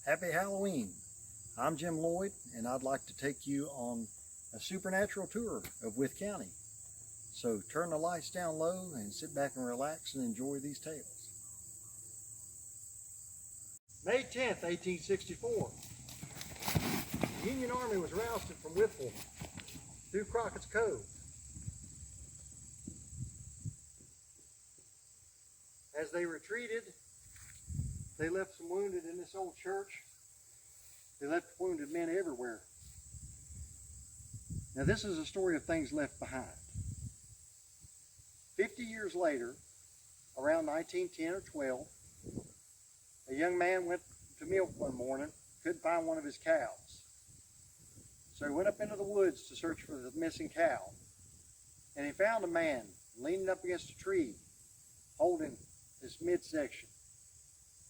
Happy Halloween. I'm Jim Lloyd, and I'd like to take you on a supernatural tour of Wythe County. So turn the lights down low and sit back and relax and enjoy these tales. May 10th, 1864. The Union Army was rousted from Whipple through Crawfish Cove. As they retreated, they left some wounded in this old church. They left wounded men everywhere. Now this is a story of things left behind. 50 years later, around 1910 or 12, a young man went to milk one morning, couldn't find one of his cows. So he went up into the woods to search for the missing cow. And he found a man leaning up against a tree, holding this midsection.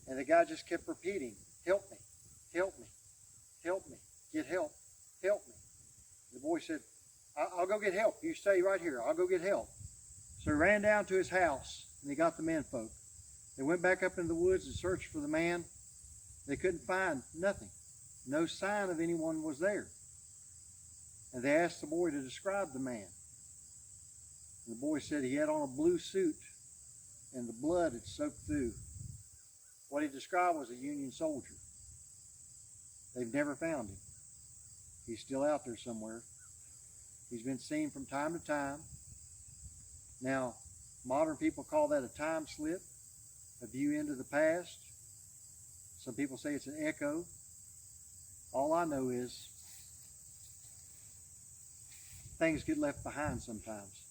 And the guy just kept repeating, "Help me, help me, help me, get help, help me." The boy said, I'll go get help. You stay right here. I'll go get help. So he ran down to his house and he got the menfolk. They went back up into the woods and searched for the man. They couldn't find nothing. No sign of anyone was there. And they asked the boy to describe the man. And the boy said he had on a blue suit and the blood had soaked through. What he described was a Union soldier. They've never found him. He's still out there somewhere. He's been seen from time to time. Now, modern people call that a time slip, a view into the past. Some people say it's an echo. All I know is things get left behind sometimes.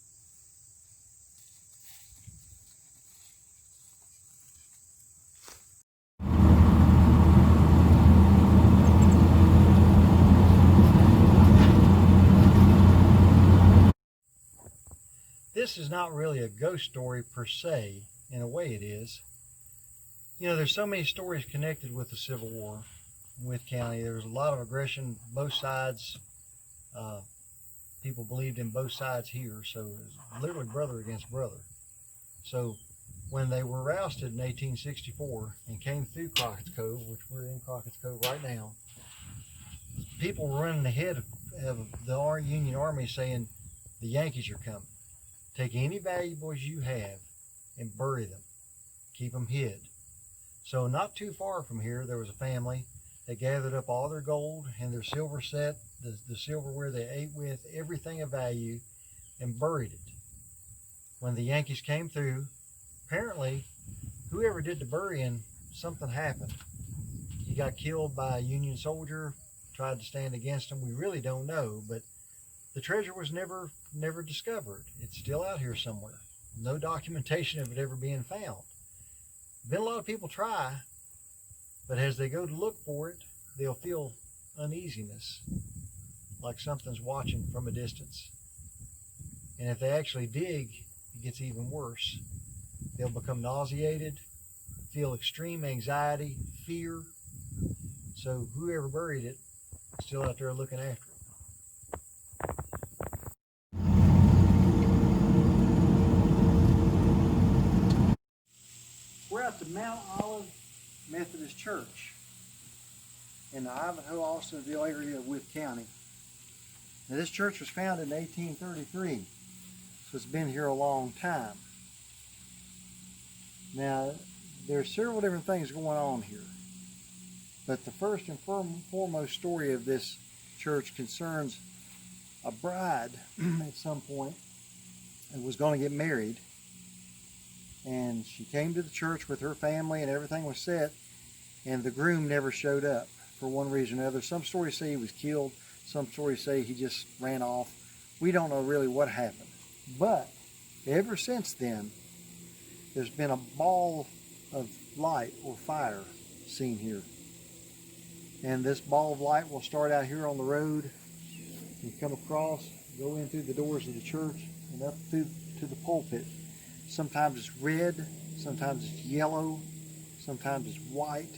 This is not really a ghost story per se. In a way it is. You know, there's so many stories connected with the Civil War in Wythe County. There was a lot of aggression, both sides. People believed in both sides here, so it was literally brother against brother. So when they were rousted in 1864 and came through Crawfish Cove, which we're in Crawfish Cove right now, people were running ahead of the Union Army saying, "The Yankees are coming. Take any valuables you have and bury them. Keep them hid." So not too far from here, there was a family that gathered up all their gold and their silver set, the silverware they ate with, everything of value, and buried it. When the Yankees came through, apparently, whoever did the burying, something happened. He got killed by a Union soldier, tried to stand against him. We really don't know, but the treasure was never discovered. It's still out here somewhere. No documentation of it ever being found. Been a lot of people try, but as they go to look for it, they'll feel uneasiness, like something's watching from a distance. And if they actually dig, it gets even worse. They'll become nauseated, feel extreme anxiety, fear. So whoever buried it is still out there looking after it. We're at the Mount Olive Methodist Church in the Ivanhoe-Austinville area of Wythe County. Now this church was founded in 1833, so it's been here a long time. Now there's several different things going on here, but the first and foremost story of this church concerns a bride at some point that was going to get married. And she came to the church with her family and everything was set, and the groom never showed up for one reason or another. Some stories say he was killed. Some stories say he just ran off. We don't know really what happened. But ever since then, there's been a ball of light or fire seen here. And this ball of light will start out here on the road and come across, go in through the doors of the church and up through to the pulpit. Sometimes it's red, sometimes it's yellow, sometimes it's white.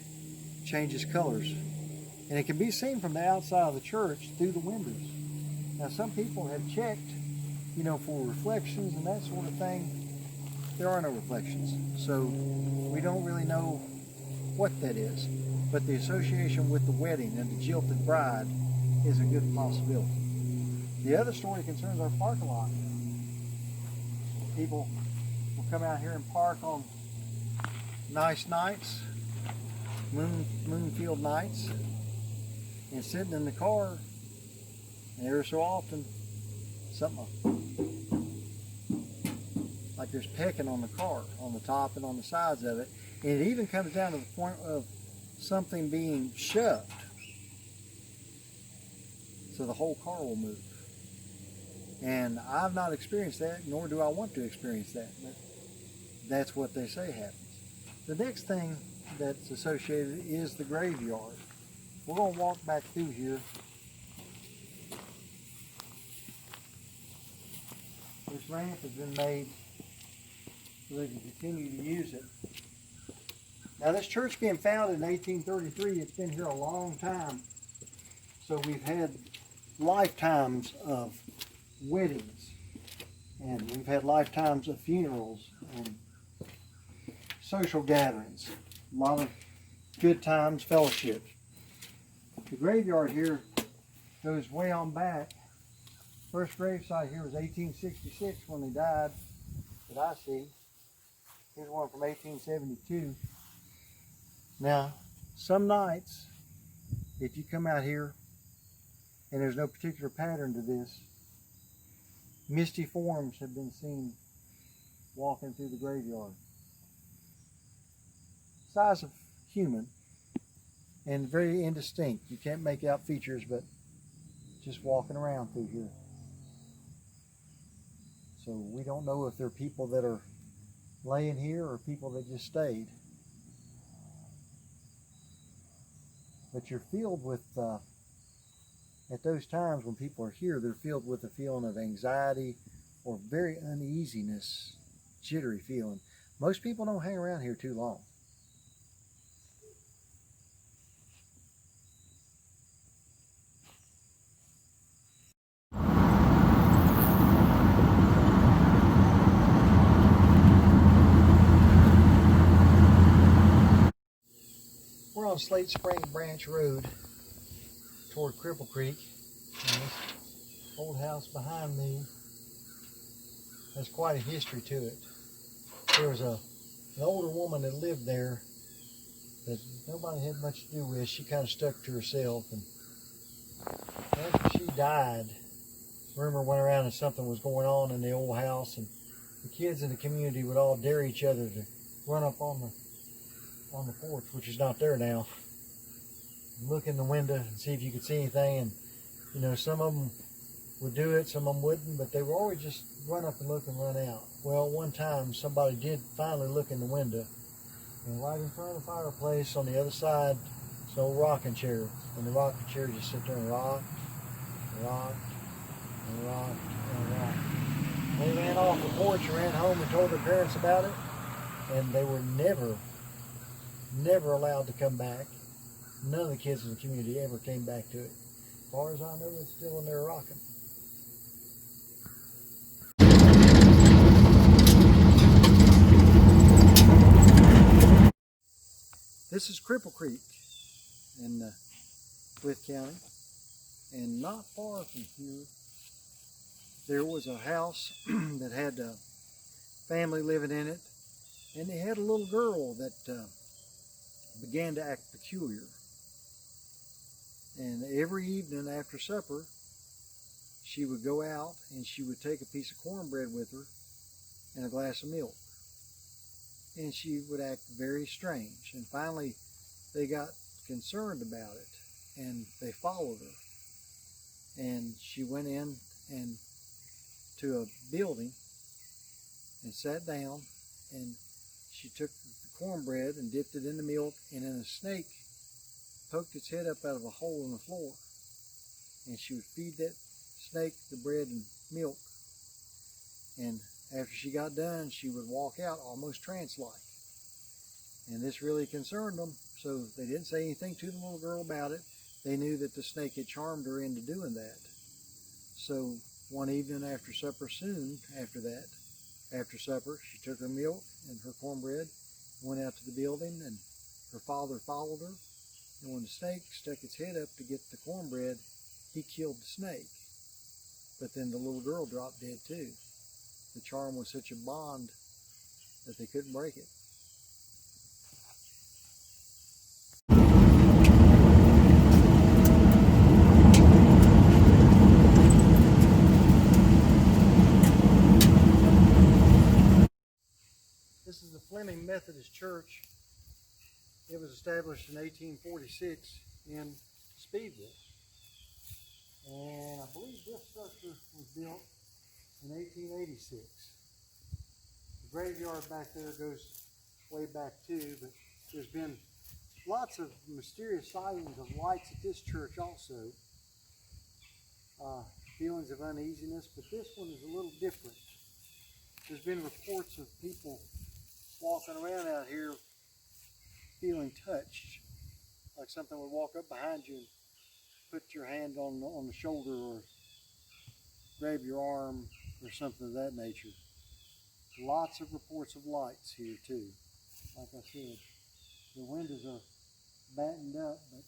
It changes colors. And it can be seen from the outside of the church through the windows. Now some people have checked, you know, for reflections and that sort of thing. There are no reflections. So we don't really know what that is, but the association with the wedding and the jilted bride is a good possibility. The other story concerns our parking lot. People will come out here and park on nice nights, moonfield nights, and sitting in the car, and every so often something like there's pecking on the car, on the top and on the sides of it. And it even comes down to the point of something being shoved so the whole car will move. And I've not experienced that, nor do I want to experience that, but that's what they say happens. The next thing that's associated is the graveyard. We're going to walk back through here. This ramp has been made so they can continue to use it. Now, this church being founded in 1833, it's been here a long time. So we've had lifetimes of weddings, and we've had lifetimes of funerals and social gatherings, a lot of good times, fellowship. The graveyard here goes way on back. First gravesite here was 1866 when they died, that I see. Here's one from 1872. Now, some nights, if you come out here and there's no particular pattern to this, misty forms have been seen walking through the graveyard. Size of human and very indistinct. You can't make out features, but just walking around through here. So we don't know if they're people that are laying here or people that just stayed. But you're filled with, at those times when people are here, they're filled with a feeling of anxiety or very uneasiness, jittery feeling. Most people don't hang around here too long. We're on Slate Spring Branch Road toward Cripple Creek, and this old house behind me has quite a history to it. There was an older woman that lived there that nobody had much to do with. She kind of stuck to herself, and after she died, rumor went around that something was going on in the old house, and the kids in the community would all dare each other to run up on the porch, which is not there now, look in the window and see if you could see anything. And you know, some of them would do it, some of them wouldn't, but they would always just run up and look and run out. Well, one time somebody did finally look in the window, and right in front of the fireplace on the other side is an old rocking chair, and the rocking chair just sit there and rock, rock, and rock, and rock. They ran off the porch and ran home and told their parents about it, and they were never allowed to come back. None of the kids in the community ever came back to it. As far as I know, it's still in there rocking. This is Cripple Creek in Wythe County, and not far from here there was a house that had a family living in it, and they had a little girl that began to act peculiar. And every evening after supper, she would go out and she would take a piece of cornbread with her and a glass of milk. And she would act very strange. And finally, they got concerned about it, and they followed her. And she went in and to a building and sat down, and she took the cornbread and dipped it in the milk, and then a snake poked its head up out of a hole in the floor, and she would feed that snake the bread and milk. And after she got done, she would walk out almost trance-like. And this really concerned them, so they didn't say anything to the little girl about it. They knew that the snake had charmed her into doing that. So one evening after supper, soon after that, after supper, she took her milk and her cornbread, went out to the building, and her father followed her, and when the snake stuck its head up to get the cornbread, he killed the snake. But then the little girl dropped dead too. The charm was such a bond that they couldn't break it. This is the Fleming Methodist Church. It was established in 1846 in Speedwell. And I believe this structure was built in 1886. The graveyard back there goes way back too, but there's been lots of mysterious sightings of lights at this church also. Feelings of uneasiness, but this one is a little different. There's been reports of people walking around out here feeling touched, like something would walk up behind you and put your hand on the shoulder or grab your arm or something of that nature. Lots of reports of lights here too. Like I said, the windows are battened up, but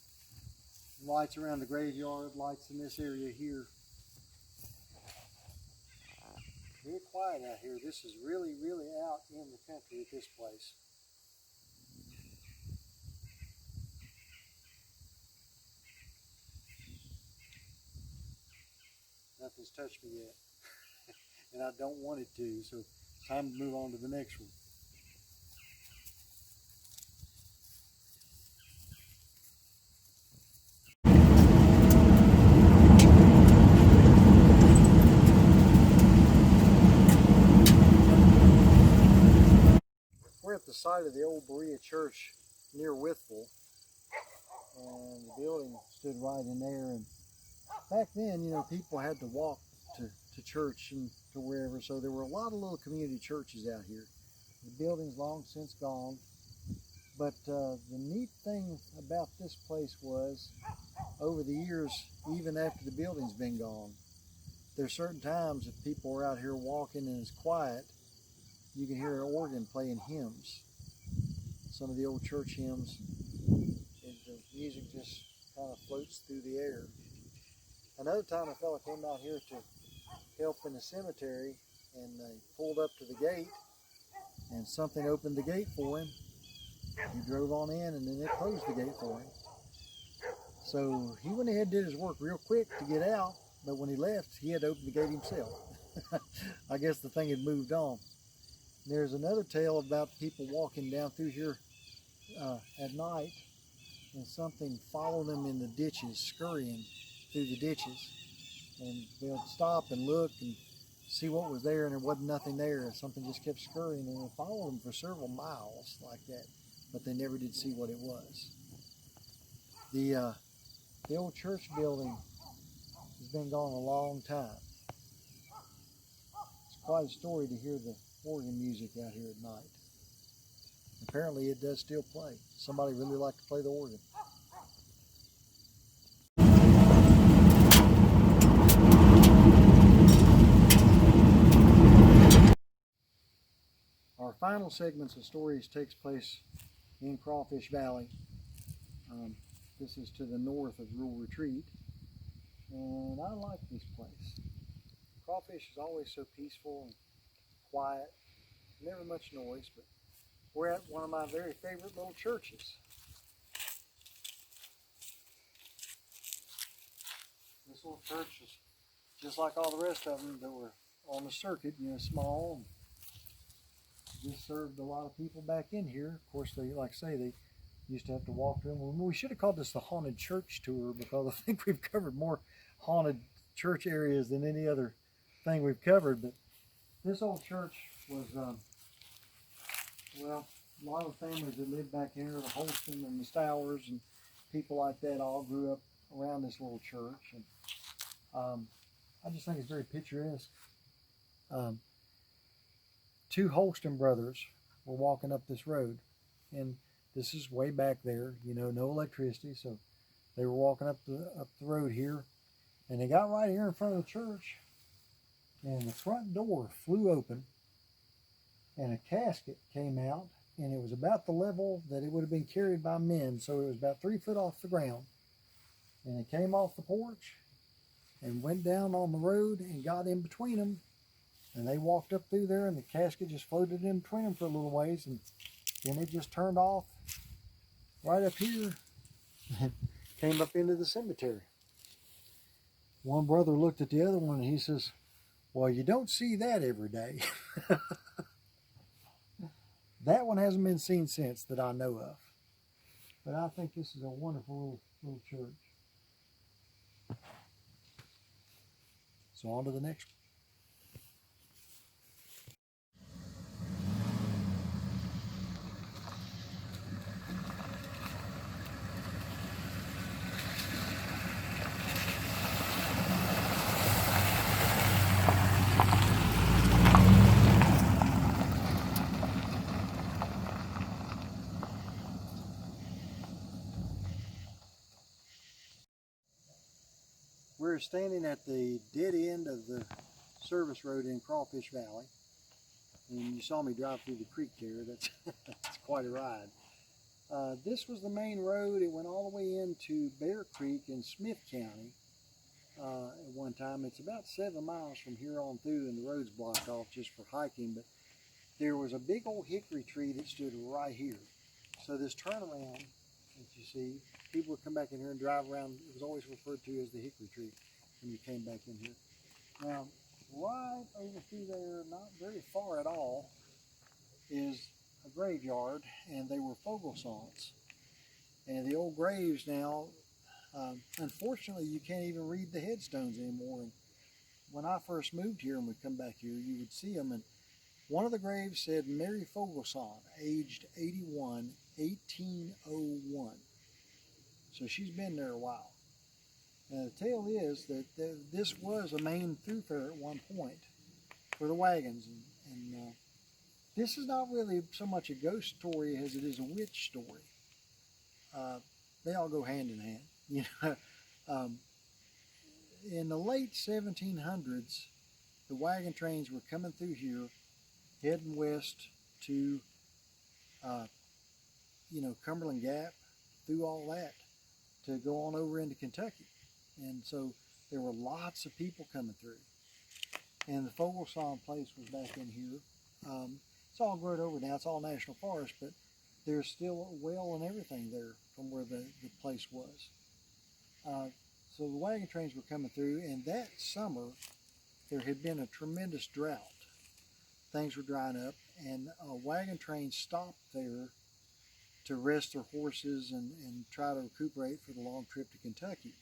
lights around the graveyard, lights in this area here. Very quiet out here. This is really, really out in the country at this place. Nothing's touched me yet. And I don't want it to, so it's time to move on to the next one. We're at the site of the old Berea Church near Wythe, and the building stood right in there. And back then, you know, people had to walk to church and to wherever, so there were a lot of little community churches out here. The building's long since gone, but the neat thing about this place was, over the years, even after the building's been gone, there's certain times if people are out here walking and it's quiet, you can hear an organ playing hymns. Some of the old church hymns, and the music just kind of floats through the air. Another time a fellow came out here to help in the cemetery, and they pulled up to the gate, and something opened the gate for him. He drove on in, and then it closed the gate for him. So he went ahead and did his work real quick to get out, but when he left, he had to open the gate himself. I guess the thing had moved on. There's another tale about people walking down through here at night, and something followed them in the ditches, scurrying through the ditches. And they'll stop and look and see what was there, and there wasn't nothing there. Something just kept scurrying, and it followed them for several miles like that, but they never did see what it was. The old church building has been gone a long time. It's quite a story to hear the organ music out here at night. Apparently it does still play. Somebody really liked to play the organ. Our final segments of stories takes place in Crawfish Valley. This is to the north of Rural Retreat, and I like this place. Crawfish is always so peaceful and quiet, never much noise, but we're at one of my very favorite little churches. This little church is just like all the rest of them that were on the circuit, you know, small. And just served a lot of people back in here. Of course, they, like I say, they used to have to walk through them. We should have called this the Haunted Church Tour, because I think we've covered more haunted church areas than any other thing we've covered. But this old church was, well, a lot of families that lived back here, the Holston and the Stowers and people like that, all grew up around this little church. And I just think it's very picturesque. Two Holston brothers were walking up this road, and this is way back there, you know, no electricity, so they were walking up the road here, and they got right here in front of the church, and the front door flew open, and a casket came out and it was about the level that it would have been carried by men, so it was about 3 foot off the ground. And it came off the porch and went down on the road and got in between them, and they walked up through there, and the casket just floated in between them for a little ways, and then it just turned off right up here and came up into the cemetery. One brother looked at the other one and he says, well, you don't see that every day. That one hasn't been seen since that I know of. But I think this is a wonderful little church. So on to the next one. We're standing at the dead end of the service road in Crawfish Valley. And you saw me drive through the creek there. That's quite a ride. This was the main road. It went all the way into Berea Creek in Smith County at one time. It's about 7 miles from here on through, and the road's blocked off just for hiking. But there was a big old hickory tree that stood right here. So this turnaround that you see, people would come back in here and drive around. It was always referred to as the hickory tree when you came back in here. Now, right over through there, not very far at all, is a graveyard, and they were Fogelsons. And the old graves now, unfortunately, you can't even read the headstones anymore. And when I first moved here and we come back here, you would see them, and one of the graves said Mary Fogelson, aged 81, 1801. So she's been there a while. Now the tale is that this was a main thoroughfare at one point for the wagons, and this is not really so much a ghost story as it is a witch story. They all go hand in hand, you know. In the late 1700s, the wagon trains were coming through here, heading west to, Cumberland Gap, through all that, to go on over into Kentucky. And so there were lots of people coming through. And the Fogelson place was back in here. It's all grown over now. It's all national forest, but there's still a well and everything there from where the place was. So the wagon trains were coming through, and that summer there had been a tremendous drought. Things were drying up, and a wagon train stopped there to rest their horses and try to recuperate for the long trip to Kentucky.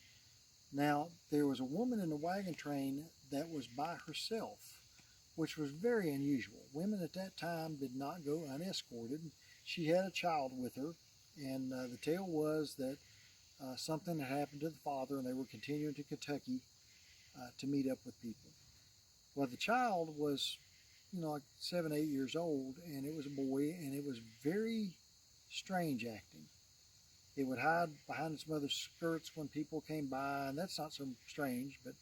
Now, there was a woman in the wagon train that was by herself, which was very unusual. Women at that time did not go unescorted. She had a child with her, and the tale was that something had happened to the father, and they were continuing to Kentucky to meet up with people. Well, the child was, like 7, 8 years old, and it was a boy, and it was very strange acting. It would hide behind its mother's skirts when people came by, and that's not so strange, but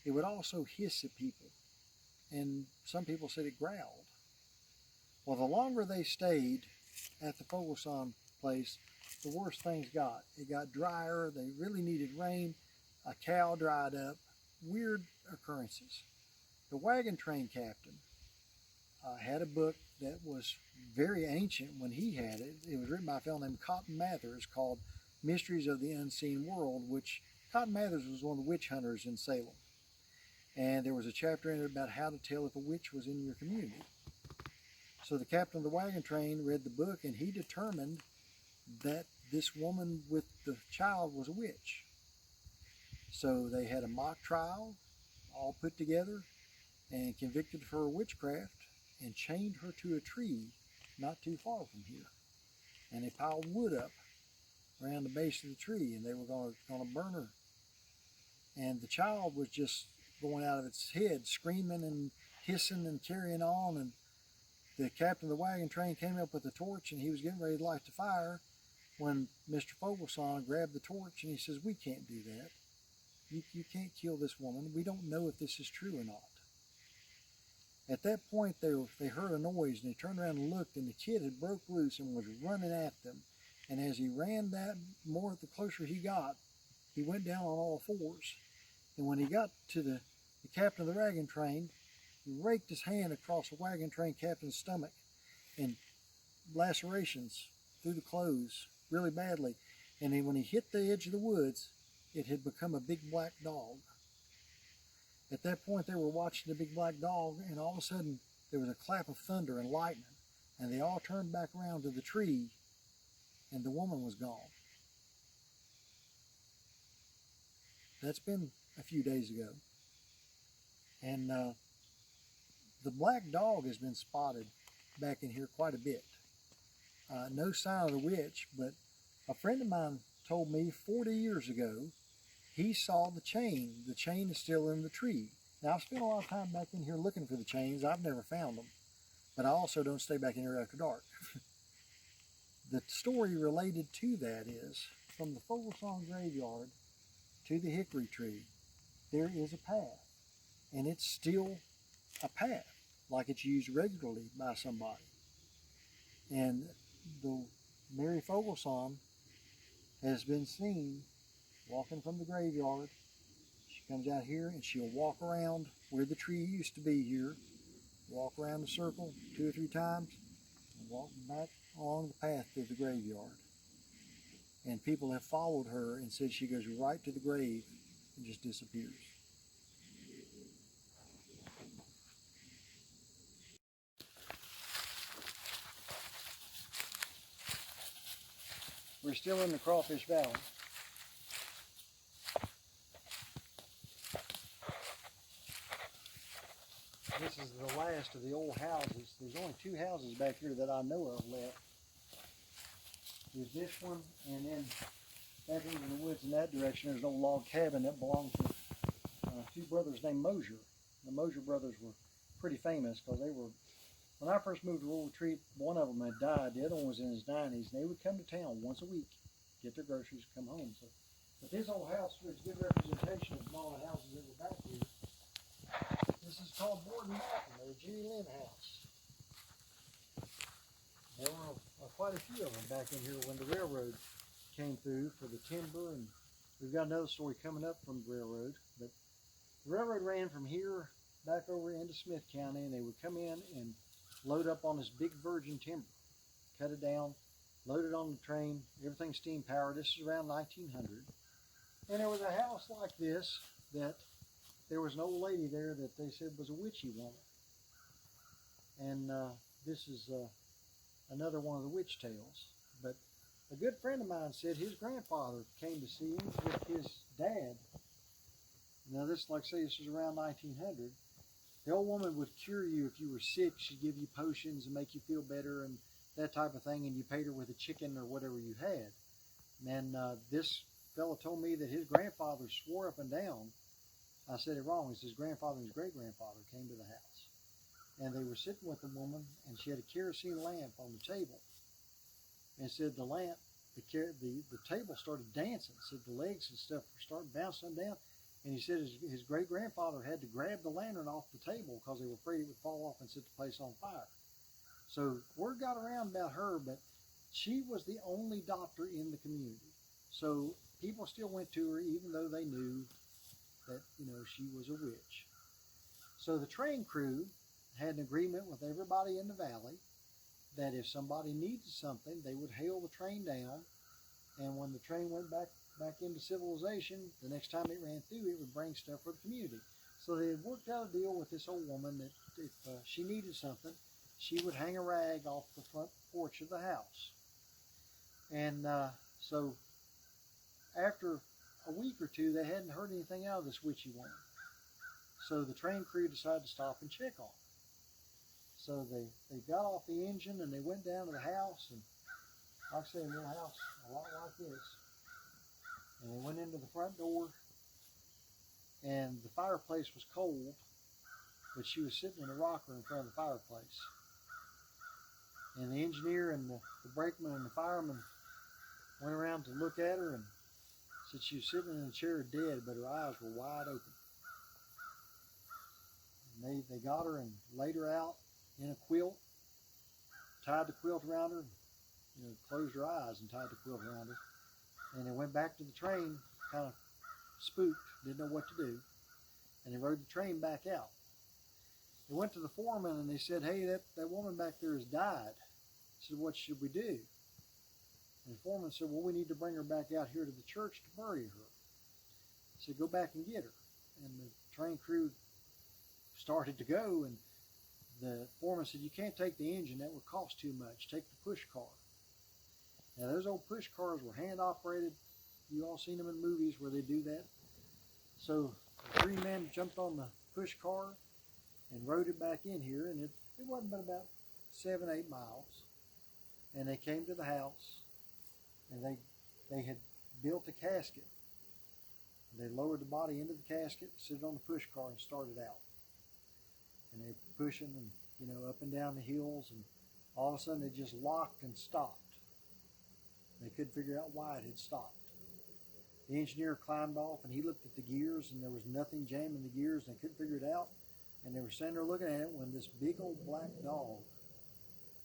it would also hiss at people. And some people said it growled. Well, the longer they stayed at the Fogelson place, the worse things got. It got drier. They really needed rain. A cow dried up. Weird occurrences. The wagon train captain had a book that was very ancient when he had it. It was written by a fellow named Cotton Mather's called Mysteries of the Unseen World, which Cotton Mather's was one of the witch hunters in Salem. And there was a chapter in it about how to tell if a witch was in your community. So the captain of the wagon train read the book, and he determined that this woman with the child was a witch. So they had a mock trial all put together and convicted her of witchcraft and chained her to a tree not too far from here. And they piled wood up around the base of the tree, and they were going to burn her. And the child was just going out of its head, screaming and hissing and carrying on. And the captain of the wagon train came up with a torch, and he was getting ready to light the fire when Mr. Fogelson grabbed the torch, and he says, "We can't do that. You can't kill this woman. We don't know if this is true or not." At that point, they heard a noise, and they turned around and looked, and the kid had broke loose and was running at them. And as he ran that more, the closer he got, he went down on all fours. And when he got to the captain of the wagon train, he raked his hand across the wagon train captain's stomach, and lacerations through the clothes really badly. And then when he hit the edge of the woods, it had become a big black dog. At that point, they were watching the big black dog, and all of a sudden, there was a clap of thunder and lightning, and they all turned back around to the tree, and the woman was gone. That's been a few days ago. And the black dog has been spotted back in here quite a bit. No sign of the witch, but a friend of mine told me 40 years ago he saw the chain. The chain is still in the tree. Now, I've spent a lot of time back in here looking for the chains. I've never found them, but I also don't stay back in here after dark. The story related to that is, from the Fogelsong graveyard to the Hickory Tree, there is a path, and it's still a path, like it's used regularly by somebody. And the Mary Fogelsong has been seen walking from the graveyard. She comes out here and she'll walk around where the tree used to be here, walk around the circle 2 or 3 times, and walk back along the path to the graveyard. And people have followed her and said she goes right to the grave and just disappears. We're still in the Crawfish Valley. This is the last of the old houses. There's only 2 houses back here that I know of left. There's this one, and then back into the woods in that direction, there's an old log cabin that belonged to 2 brothers named Mosier. The Mosier brothers were pretty famous because they were, when I first moved to Rural Retreat, one of them had died. The other one was in his 90s, and they would come to town once a week, get their groceries, come home. So, but this old house was a good representation of all the houses that were back here. This is called Borden Mountain, or Jenny Lynn House. There were quite a few of them back in here when the railroad came through for the timber, and we've got another story coming up from the railroad. But the railroad ran from here back over into Smith County, and they would come in and load up on this big virgin timber, cut it down, load it on the train, everything steam powered. This is around 1900. And there was a house like this that there was an old lady there that they said was a witchy woman. And this is another one of the witch tales. But a good friend of mine said his grandfather came to see him with his dad. Now this, like I say, this was around 1900. The old woman would cure you if you were sick. She'd give you potions and make you feel better and that type of thing, and you paid her with a chicken or whatever you had. And this fellow told me that his grandfather swore up and down, I said it wrong, it's his grandfather and his great-grandfather came to the house. And they were sitting with the woman, and she had a kerosene lamp on the table. And said the lamp, the table started dancing. Said the legs and stuff started bouncing down. And he said his great-grandfather had to grab the lantern off the table because they were afraid it would fall off and set the place on fire. So word got around about her, but she was the only doctor in the community. So people still went to her even though they knew that, you know, she was a witch. So the train crew had an agreement with everybody in the valley that if somebody needed something, they would hail the train down, and when the train went back into civilization, the next time it ran through, it would bring stuff for the community. So they had worked out a deal with this old woman that if she needed something, she would hang a rag off the front porch of the house. And so after a week or 2, they hadn't heard anything out of this witchy woman. So the train crew decided to stop and check on her. So they got off the engine and they went down to the house, and like I say, a little house a lot like this. And they went into the front door, and the fireplace was cold, but she was sitting in a rocker in front of the fireplace. And the engineer and the brakeman and the fireman went around to look at her and said she was sitting in a chair dead, but her eyes were wide open. They got her and laid her out in a quilt, tied the quilt around her, closed her eyes and tied the quilt around her. And they went back to the train, kind of spooked, didn't know what to do. And they rode the train back out. They went to the foreman and they said, hey, that woman back there has died. He said, what should we do? And the foreman said, well, we need to bring her back out here to the church to bury her. He said, go back and get her. And the train crew started to go, and the foreman said, you can't take the engine, that would cost too much. Take the push car. Now those old push cars were hand operated. You all seen them in movies where they do that. So the three men jumped on the push car and rode it back in here, and it wasn't but about 7-8 miles. And they came to the house, and they had built a casket. They lowered the body into the casket, sit it on the push car, and started out. And they were pushing and up and down the hills, and all of a sudden it just locked and stopped. They couldn't figure out why it had stopped. The engineer climbed off and he looked at the gears, and there was nothing jamming the gears, and they couldn't figure it out. And they were standing there looking at it when this big old black dog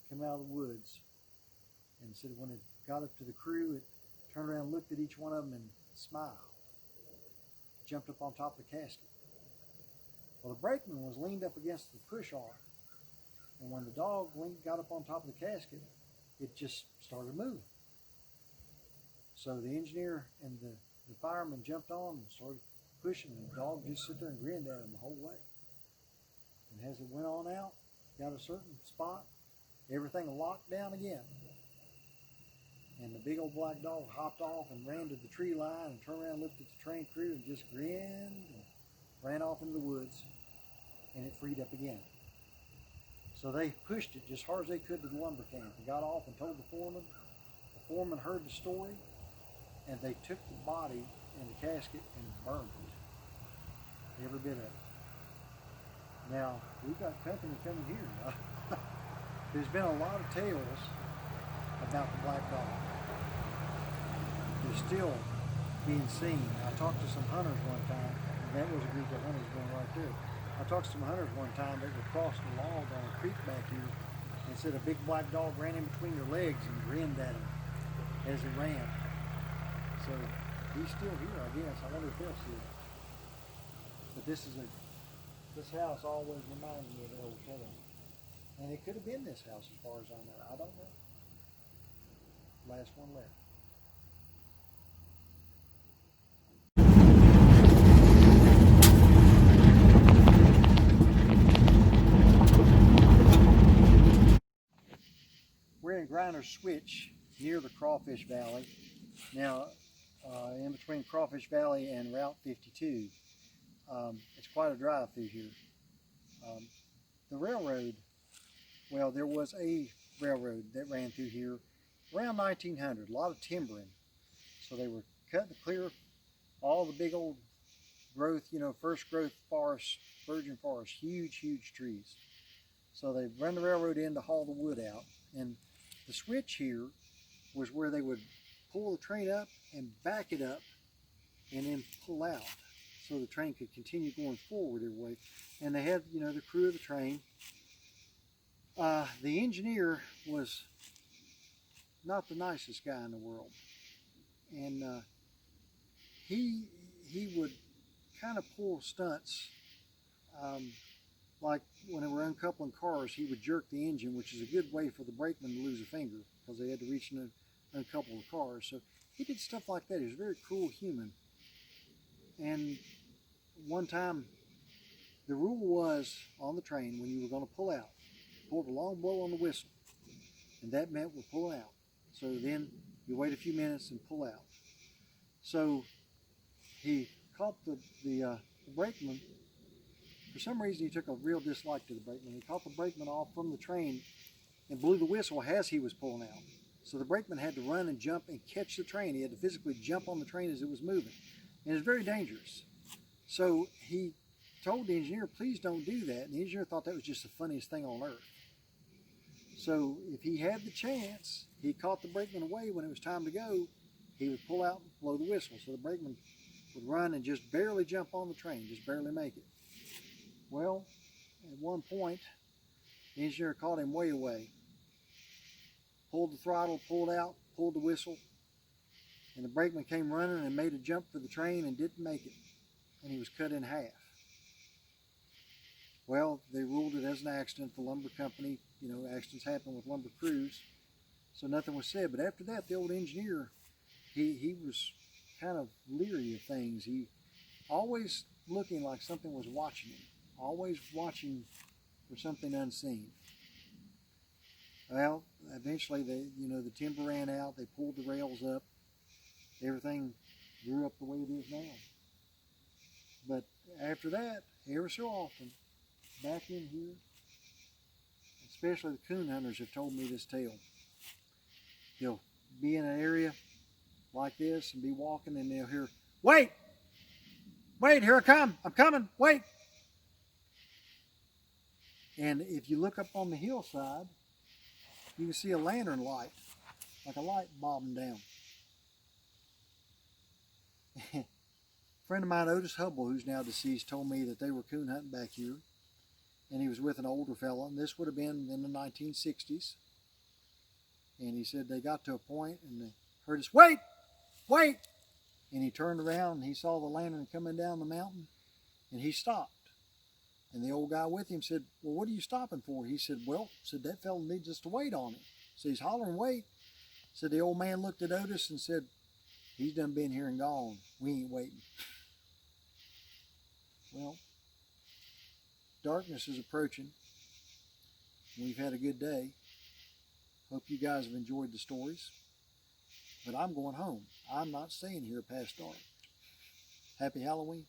came out of the woods, and said when it got up to the crew, it turned around and looked at each one of them and smiled. Jumped up on top of the casket. Well, the brakeman was leaned up against the push arm, and when the dog got up on top of the casket, it just started moving. So the engineer and the fireman jumped on and started pushing, and the dog just sit there and grinned at him the whole way. And as it went on out, got a certain spot, everything locked down again. And the big old black dog hopped off and ran to the tree line and turned around and looked at the train crew and just grinned and ran off into the woods, and it freed up again. So they pushed it just hard as they could to the lumber camp and got off and told the foreman. The foreman heard the story, and they took the body in the casket and burned it. Every bit of it. Now, we've got company coming here. There's been a lot of tales about the black dog. They're still being seen. I talked to some hunters one time, and that was a group of hunters going right there. I talked to some hunters one time that were crossing a log on a creek back here, and said a big black dog ran in between their legs and grinned at them as it ran. So he's still here, I guess. I wonder if they'll see it. But this house always reminded me of the old tale. And it could have been this house as far as I know. I don't know. Last one left. We're in Grinder Switch near the Crawfish Valley. Now, in between Crawfish Valley and Route 52. It's quite a drive through here. The railroad, well, there was a railroad that ran through here around 1900, a lot of timbering. So they were cutting clear all the big old growth, first growth forests, virgin forests, huge trees. So they run the railroad in to haul the wood out. And the switch here was where they would pull the train up and back it up and then pull out so the train could continue going forward every way. And they had, the crew of the train. The engineer was not the nicest guy in the world. And he would kind of pull stunts. Like when they were uncoupling cars, he would jerk the engine, which is a good way for the brakeman to lose a finger because they had to reach and uncouple the cars. So he did stuff like that. He was a very cruel human. And one time, the rule was on the train when you were going to pull out, pulled a long blow on the whistle, and that meant we're pulling out. So then you wait a few minutes and pull out. So he caught the brakeman. For some reason, he took a real dislike to the brakeman. He caught the brakeman off from the train and blew the whistle as he was pulling out. So the brakeman had to run and jump and catch the train. He had to physically jump on the train as it was moving. And it was very dangerous. So he told the engineer, please don't do that. And the engineer thought that was just the funniest thing on earth. So if he had the chance, he caught the brakeman away when it was time to go, he would pull out and blow the whistle. So the brakeman would run and just barely jump on the train, just barely make it. Well, at one point, the engineer caught him way away. Pulled the throttle, pulled out, pulled the whistle, and the brakeman came running and made a jump for the train and didn't make it. And he was cut in half. Well, they ruled it as an accident. The lumber company, accidents happen with lumber crews, so nothing was said. But after that, the old engineer, he was kind of leery of things. He always looking like something was watching him, always watching for something unseen. Well, eventually, the timber ran out. They pulled the rails up. Everything grew up the way it is now. But after that, every so often, back in here, especially the coon hunters have told me this tale. They'll be in an area like this and be walking, and they'll hear, "Wait! Wait, here I come! I'm coming! Wait!" And if you look up on the hillside, you can see a lantern light, like a light bobbing down. A friend of mine, Otis Hubble, who's now deceased, told me that they were coon hunting back here, and he was with an older fellow, and this would have been in the 1960s. And he said they got to a point and they heard us, "Wait! Wait!" And he turned around and he saw the lantern coming down the mountain, and he stopped. And the old guy with him said, "Well, what are you stopping for?" He said, said that fella needs us to wait on him. So he's hollering, "Wait." Said the old man looked at Otis and said, "He's done been here and gone. We ain't waiting." Well, darkness is approaching. We've had a good day. Hope you guys have enjoyed the stories. But I'm going home. I'm not staying here past dark. Happy Halloween.